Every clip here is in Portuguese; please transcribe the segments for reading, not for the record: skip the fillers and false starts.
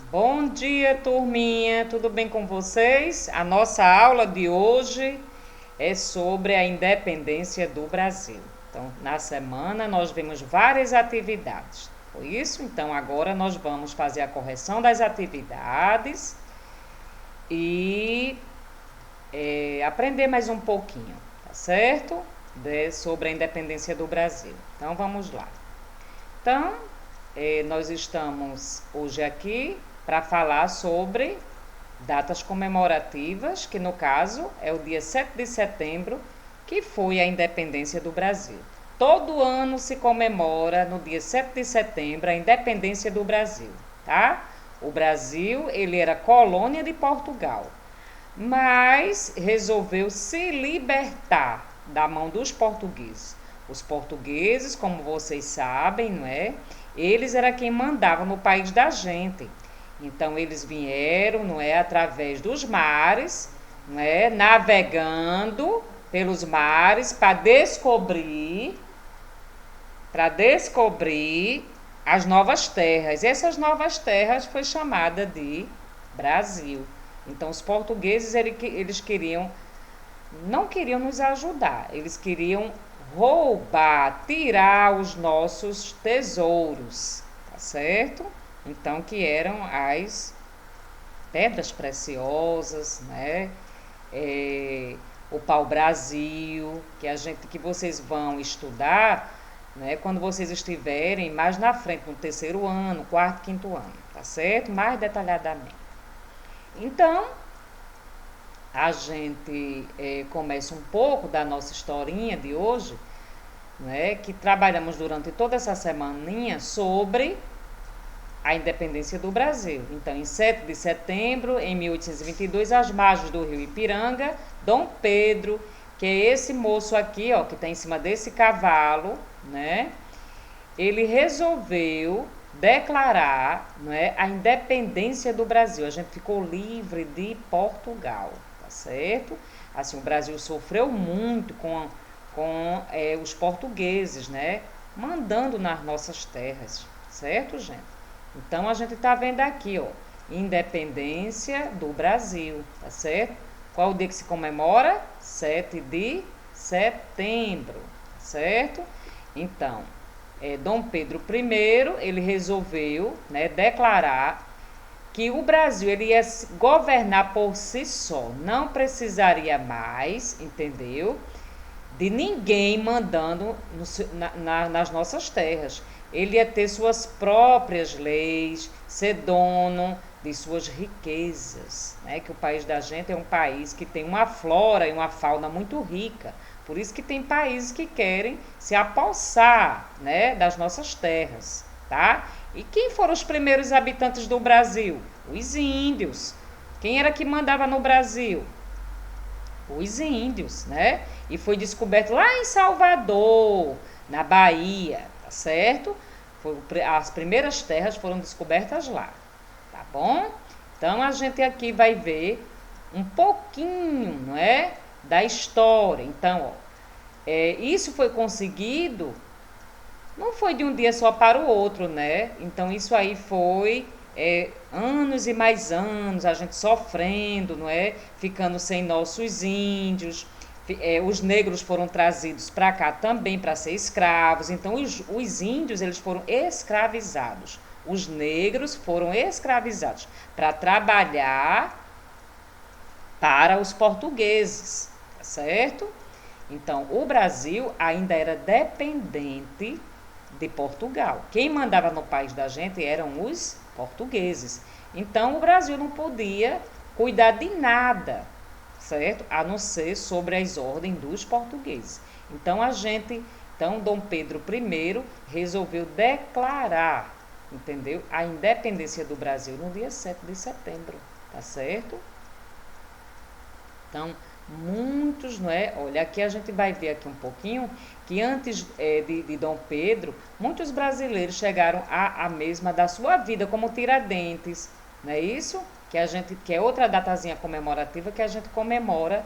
Bom dia, turminha. Tudo bem com vocês? A nossa aula de hoje é sobre a independência do Brasil. Então, na semana nós vimos várias atividades. Foi isso? Então, agora nós vamos fazer a correção das atividades e aprender mais um pouquinho, tá certo? Sobre a independência do Brasil. Então, vamos lá. Então, nós estamos hoje aqui para falar sobre datas comemorativas, que no caso é o dia 7 de setembro, que foi a independência do Brasil. Todo ano se comemora no dia 7 de setembro a independência do Brasil, tá? O Brasil, ele era colônia de Portugal, mas resolveu se libertar da mão dos portugueses. Os portugueses, como vocês sabem, não é? Eles era quem mandava no país da gente. Então eles vieram, não é, através dos mares, não é, navegando pelos mares para descobrir as novas terras. E essas novas terras foi chamada de Brasil. Então os portugueses eles queriam não queriam nos ajudar, eles queriam roubar, tirar os nossos tesouros, tá certo? Então, que eram as pedras preciosas, né? O pau-brasil, que vocês vão estudar, né? Quando vocês estiverem mais na frente, no terceiro ano, quarto, quinto ano, tá certo? Mais detalhadamente. Então, a gente começa um pouco da nossa historinha de hoje, né, que trabalhamos durante toda essa semaninha sobre a independência do Brasil. Então, em 7 de setembro, em 1822, às margens do rio Ipiranga, Dom Pedro, que é esse moço aqui, ó, que está em cima desse cavalo, né, ele resolveu declarar, não é, a independência do Brasil. A gente ficou livre de Portugal, tá certo? Assim, o Brasil sofreu muito com os portugueses, né? Mandando nas nossas terras, certo, gente? Então, a gente tá vendo aqui, ó, independência do Brasil, tá certo? Qual o dia que se comemora? 7 de setembro, tá certo? Então, Dom Pedro I, ele resolveu, né, declarar que o Brasil ele ia governar por si só, não precisaria mais, entendeu? De ninguém mandando nas nossas terras. Ele ia ter suas próprias leis, ser dono de suas riquezas, né? Que o país da gente é um país que tem uma flora e uma fauna muito rica. Por isso que tem países que querem se apossar, né, das nossas terras, tá? E quem foram os primeiros habitantes do Brasil? Os índios. Quem era que mandava no Brasil? Os índios, né? E foi descoberto lá em Salvador, na Bahia, tá certo? As primeiras terras foram descobertas lá, tá bom? Então a gente aqui vai ver um pouquinho, não é, da história. Então, ó, isso foi conseguido, não foi de um dia só para o outro, né? Então isso aí foi anos e mais anos, a gente sofrendo, não é? Ficando sem nossos índios. Os negros foram trazidos para cá também para ser escravos. Então os índios eles foram escravizados. Os negros foram escravizados para trabalhar para os portugueses, tá certo? Então, o Brasil ainda era dependente de Portugal. Quem mandava no país da gente eram os portugueses. Então, o Brasil não podia cuidar de nada, certo? A não ser sobre as ordens dos portugueses. Então, Dom Pedro I resolveu declarar, entendeu? A independência do Brasil no dia 7 de setembro, tá certo? Então, muitos, não é? Olha, aqui a gente vai ver aqui um pouquinho que antes de Dom Pedro, muitos brasileiros chegaram à mesma da sua vida, como Tiradentes, não é isso? Que é outra datazinha comemorativa que a gente comemora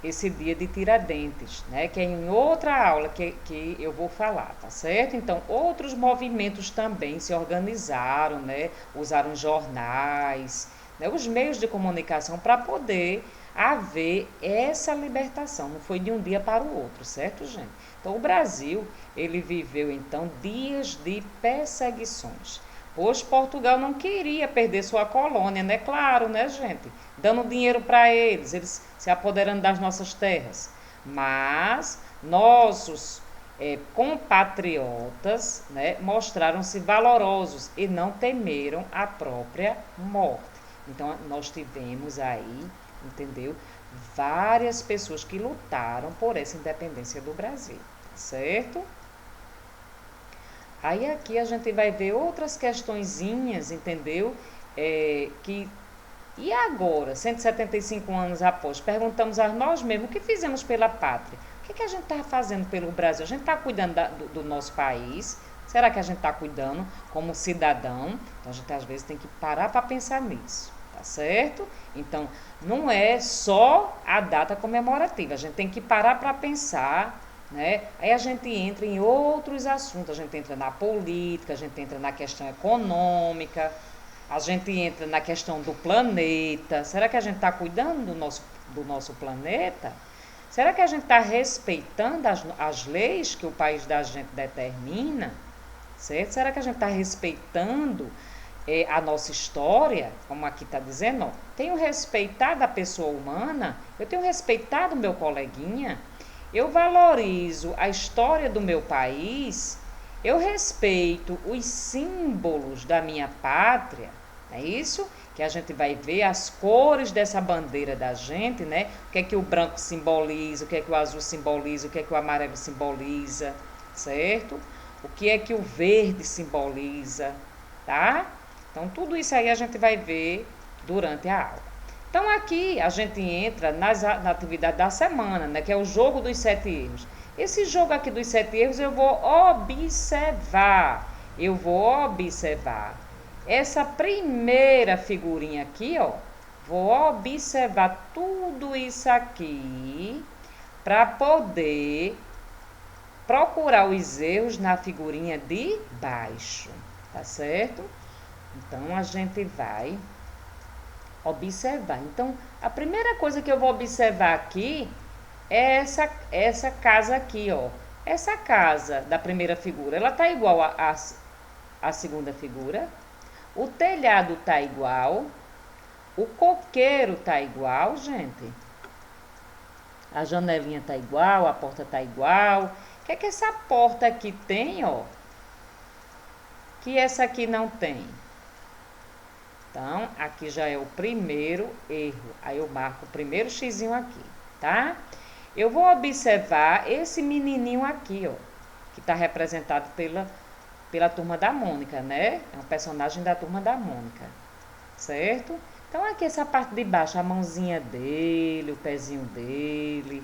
esse dia de Tiradentes, né? Que é em outra aula que eu vou falar, tá certo? Então, outros movimentos também se organizaram, né? Usaram jornais, né? Os meios de comunicação para poder haver essa libertação. Não foi de um dia para o outro, certo, gente? Então, o Brasil, ele viveu, então, dias de perseguições. Pois Portugal não queria perder sua colônia, né? Claro, né, gente? Dando dinheiro para eles se apoderando das nossas terras. Mas nossos compatriotas, né, mostraram-se valorosos e não temeram a própria morte. Então, nós tivemos aí, entendeu? Várias pessoas que lutaram por essa independência do Brasil, certo? Aí aqui a gente vai ver outras questõezinhas, entendeu? Que e agora, 175 anos após, perguntamos a nós mesmos o que fizemos pela pátria. O que a gente está fazendo pelo Brasil? A gente está cuidando do nosso país? Será que a gente está cuidando como cidadão? Então a gente às vezes tem que parar para pensar nisso, tá certo? Então não é só a data comemorativa, a gente tem que parar para pensar, né? Aí a gente entra em outros assuntos, a gente entra na política, a gente entra na questão econômica, a gente entra na questão do planeta. Será que a gente está cuidando do nosso planeta? Será que a gente está respeitando as leis que o país da gente determina? Certo? Será que a gente está respeitando a nossa história? Como aqui está dizendo, ó, tenho respeitado a pessoa humana, eu tenho respeitado o meu coleguinha, eu valorizo a história do meu país, eu respeito os símbolos da minha pátria. É isso que a gente vai ver as cores dessa bandeira da gente, né? O que é que o branco simboliza, o que é que o azul simboliza, o que é que o amarelo simboliza, certo? O que é que o verde simboliza, tá? Então, tudo isso aí a gente vai ver durante a aula. Então, aqui a gente entra na atividade da semana, né? Que é o jogo dos 7 erros. Esse jogo aqui dos 7 erros eu vou observar. Eu vou observar. Essa primeira figurinha aqui, ó. Vou observar tudo isso aqui para poder procurar os erros na figurinha de baixo, tá certo? Então, a gente vai observar. Então, a primeira coisa que eu vou observar aqui é essa casa aqui, ó. Essa casa da primeira figura, ela tá igual à segunda figura. O telhado tá igual. O coqueiro tá igual, gente. A janelinha tá igual, a porta tá igual. O que é que essa porta aqui tem, ó? Que essa aqui não tem? Então, aqui já é o primeiro erro. Aí eu marco o primeiro xizinho aqui, tá? Eu vou observar esse menininho aqui, ó, que está representado pela Turma da Mônica, né? É um personagem da Turma da Mônica, certo? Então, aqui essa parte de baixo, a mãozinha dele, o pezinho dele,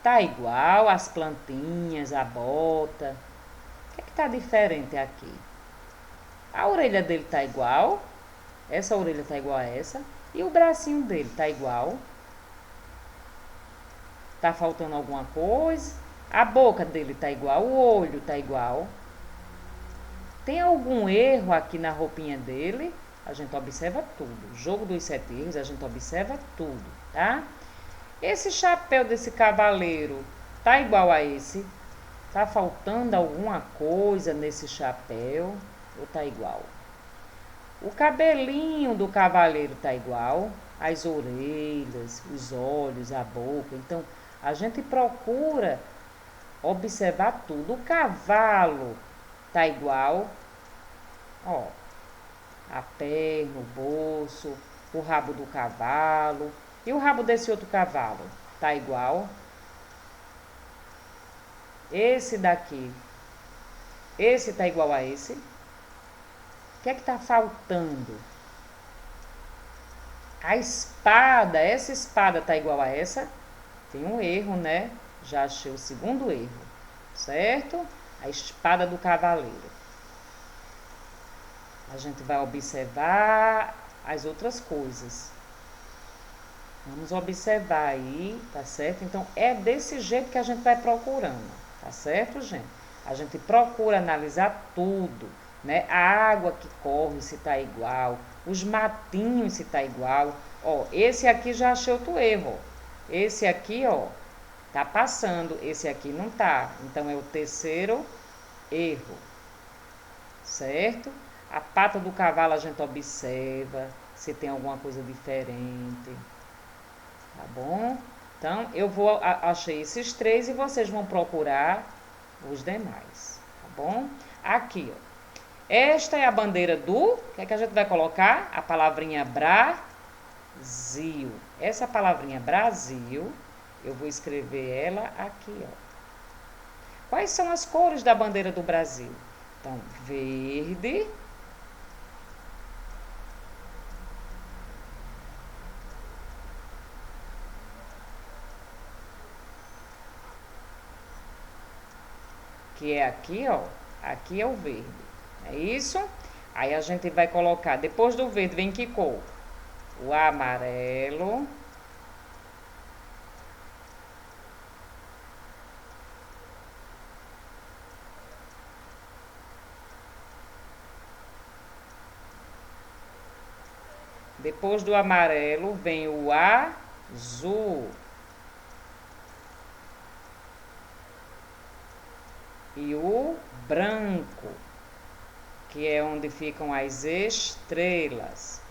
tá igual, as plantinhas, a bota. O que é que tá diferente aqui? A orelha dele tá igual, essa orelha tá igual a essa, e o bracinho dele tá igual. Tá faltando alguma coisa? A boca dele tá igual, o olho tá igual. Tem algum erro aqui na roupinha dele? A gente observa tudo. Jogo dos 7 erros, a gente observa tudo, tá? Esse chapéu desse cavaleiro tá igual a esse? Tá faltando alguma coisa nesse chapéu? Ou tá igual? O cabelinho do cavaleiro tá igual? As orelhas, os olhos, a boca. Então, a gente procura observar tudo. O cavalo tá igual? Ó, a perna, o bolso, o rabo do cavalo. E o rabo desse outro cavalo? Tá igual? Esse daqui, esse tá igual a esse? O que é que tá faltando? A espada, essa espada tá igual a essa? Tem um erro, né? Já achei o segundo erro, certo? A espada do cavaleiro. A gente vai observar as outras coisas. Vamos observar aí, tá certo? Então, é desse jeito que a gente vai procurando, tá certo, gente? A gente procura analisar tudo, né? A água que corre, se tá igual, os matinhos, se tá igual. Ó, esse aqui já achei outro erro, ó. Esse aqui, ó, tá passando, esse aqui não tá. Então, é o terceiro erro, certo? A pata do cavalo a gente observa se tem alguma coisa diferente. Tá bom? Então, achei esses três e vocês vão procurar os demais, tá bom? Aqui, ó. Esta é a bandeira do... O que é que a gente vai colocar? A palavrinha Brasil. Essa palavrinha Brasil, eu vou escrever ela aqui, ó. Quais são as cores da bandeira do Brasil? Então, verde... que é aqui, ó, aqui é o verde, é isso? Aí a gente vai colocar, depois do verde vem que cor? O amarelo, depois do amarelo vem o azul e o branco, que é onde ficam as estrelas.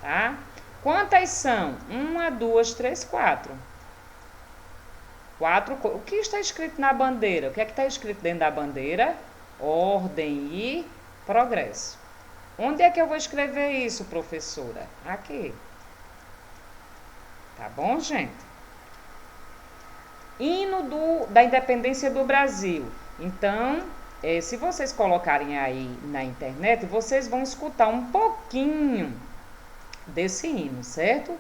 Tá? Quantas são? 1, 2, 3, 4. 4. O que está escrito na bandeira? O que é que está escrito dentro da bandeira? Ordem e progresso. Onde é que eu vou escrever isso, professora? Aqui. Tá bom, gente? Hino da independência do Brasil. Então, se vocês colocarem aí na internet, vocês vão escutar um pouquinho desse hino, certo?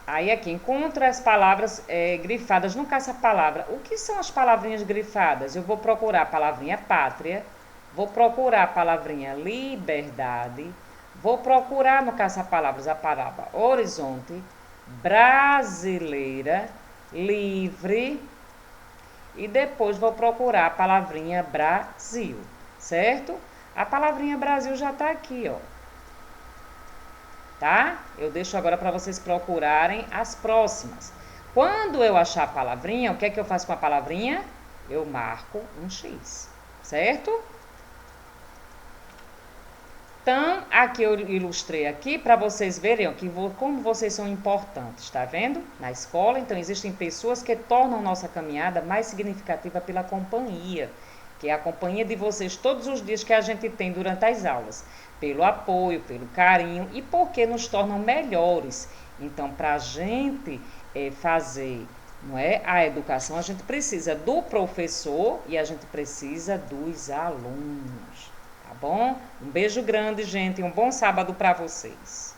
Aí aqui, encontra as palavras grifadas no caça-palavra. O que são as palavrinhas grifadas? Eu vou procurar a palavrinha pátria, vou procurar a palavrinha liberdade, vou procurar no caça-palavras a palavra horizonte, brasileira, livre, e depois vou procurar a palavrinha Brasil, certo? A palavrinha Brasil já está aqui, ó. Tá? Eu deixo agora para vocês procurarem as próximas. Quando eu achar a palavrinha, o que é que eu faço com a palavrinha? Eu marco um X, certo? Então, aqui eu ilustrei aqui para vocês verem ó, como vocês são importantes, tá vendo? Na escola, então, existem pessoas que tornam nossa caminhada mais significativa pela companhia, que é a companhia de vocês todos os dias que a gente tem durante as aulas, pelo apoio, pelo carinho e porque nos tornam melhores. Então, para a gente fazer não é, a educação, a gente precisa do professor e a gente precisa dos alunos. Tá bom? Um beijo grande, gente, e um bom sábado para vocês.